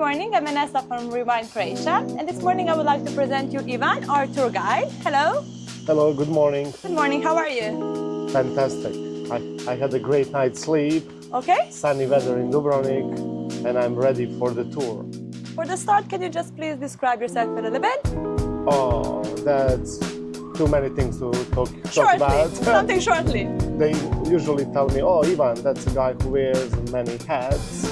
morning. I'm Vanessa from Rewind Croatia, and this morning I would like to present you Ivan, our tour guide. Hello. Hello, good morning. Good morning, how are you? Fantastic. I had a great night's sleep. Okay. Sunny weather in Dubrovnik, and I'm ready for the tour. For the start, can you just please describe yourself a little bit? Oh, that's too many things to talk about. Something shortly. They usually tell me, oh, Ivan, that's a guy who wears many hats.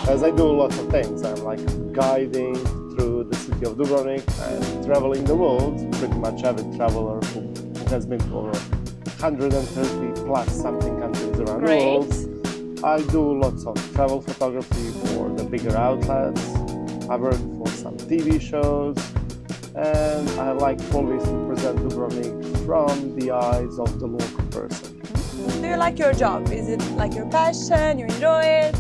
As I do lots of things, I'm like guiding through the city of Dubrovnik and traveling the world. Pretty much every traveler who has been to over 130 plus something countries around the world. I do lots of travel photography for the bigger outlets. I work for some TV shows, and I like always to present Dubrovnik from the eyes of the local person. Do you like your job? Is it like your passion? You enjoy it?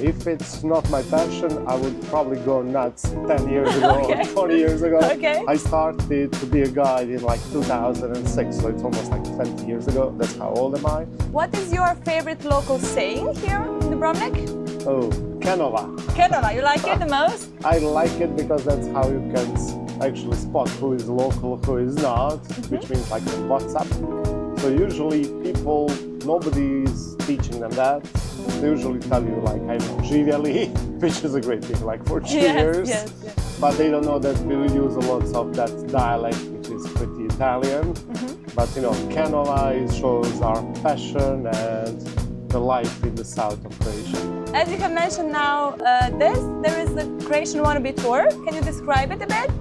If it's not my passion, I would probably go nuts 10 years ago or 20 years ago. I started to be a guide in like 2006, so it's almost like 20 years ago. That's how old am I. What is your favorite local saying here in Dubrovnik? Oh, Kenova. Kenova, you like it the most? I like it because that's how you can actually spot who is local, who is not, which means like on WhatsApp. So usually people, nobody's teaching them that. They usually tell you like, I know, živjeli, which is a great thing, like for cheers. Yes. But they don't know that we use a lot of that dialect, which is pretty Italian. But you know, Kenova shows our passion and the life in the south of Croatia. As you have mentioned now, there is the Croatian wannabe tour. Can you describe it a bit?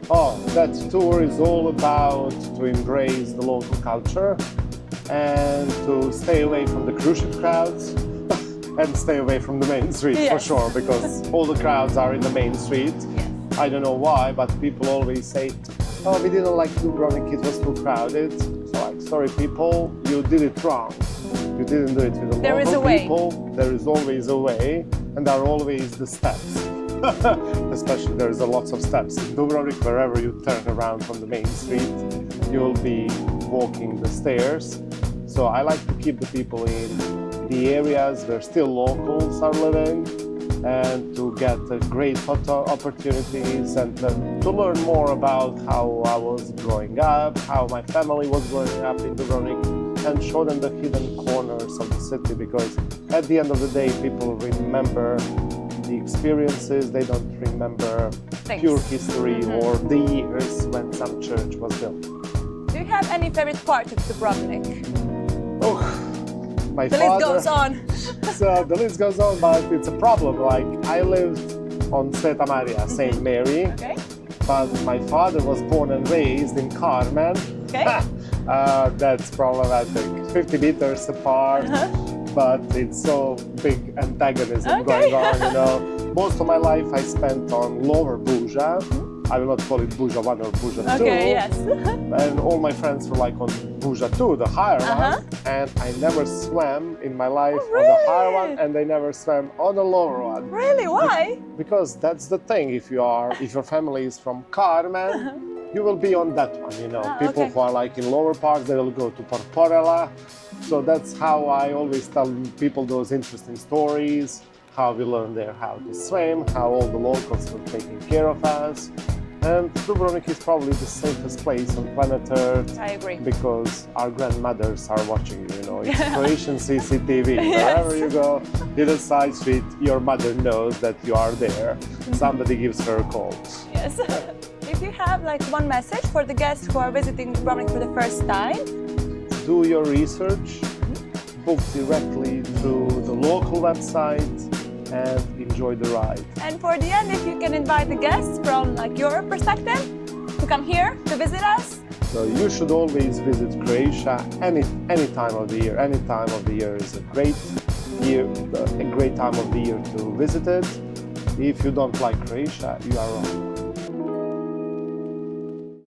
Oh, that tour is all about to embrace the local culture and to stay away from the cruise ship crowds and stay away from the main street for sure, because all the crowds are in the main street. I don't know why, but people always say, oh, we didn't like Dubrovnik, it was too crowded. So like, sorry people, you did it wrong. You didn't do it with the local people. There is always a way, and there are always the steps. Especially there's a lots of steps in Dubrovnik. Wherever you turn around from the main street, you'll be walking the stairs. So I like to keep the people in the areas where still locals are living, and to get great photo opportunities and to learn more about how I was growing up, how my family was growing up in Dubrovnik, and show them the hidden corners of the city, because at the end of the day people remember the experiences, they don't remember pure history or the years when some church was built. Do you have any favorite part of Dubrovnik? Oh, my the father. List goes on. So the list goes on, but it's a problem. Like I lived on Sveta Maria, Saint Mary, but my father was born and raised in Carmen. That's problematic. 50 meters apart. But it's so big antagonism going on, you know. Most of my life I spent on lower Buja. I will not call it Buja 1 or Buja 2. And all my friends were like on Buja 2, the higher one. And I never swam in my life on the higher one, and they never swam on the lower one. Really? Why? Because that's the thing. If your family is from Carmen, you will be on that one, you know. People who are like in lower parts, they will go to Porporella. So that's how I always tell people those interesting stories, how we learned there how to swim, how all the locals were taking care of us. And Dubrovnik is probably the safest place on planet Earth. I agree. Because our grandmothers are watching you, you know. It's Croatian CCTV. Wherever you go, in a side street, your mother knows that you are there. Somebody gives her a call. Yes. If you have like one message for the guests who are visiting Dubrovnik for the first time, do your research, book directly through the local website, and enjoy the ride. And for the end, if you can invite the guests from like your perspective to come here to visit us. So you should always visit Croatia any time of the year. Any time of the year is a great time of the year to visit it. If you don't like Croatia, you are wrong.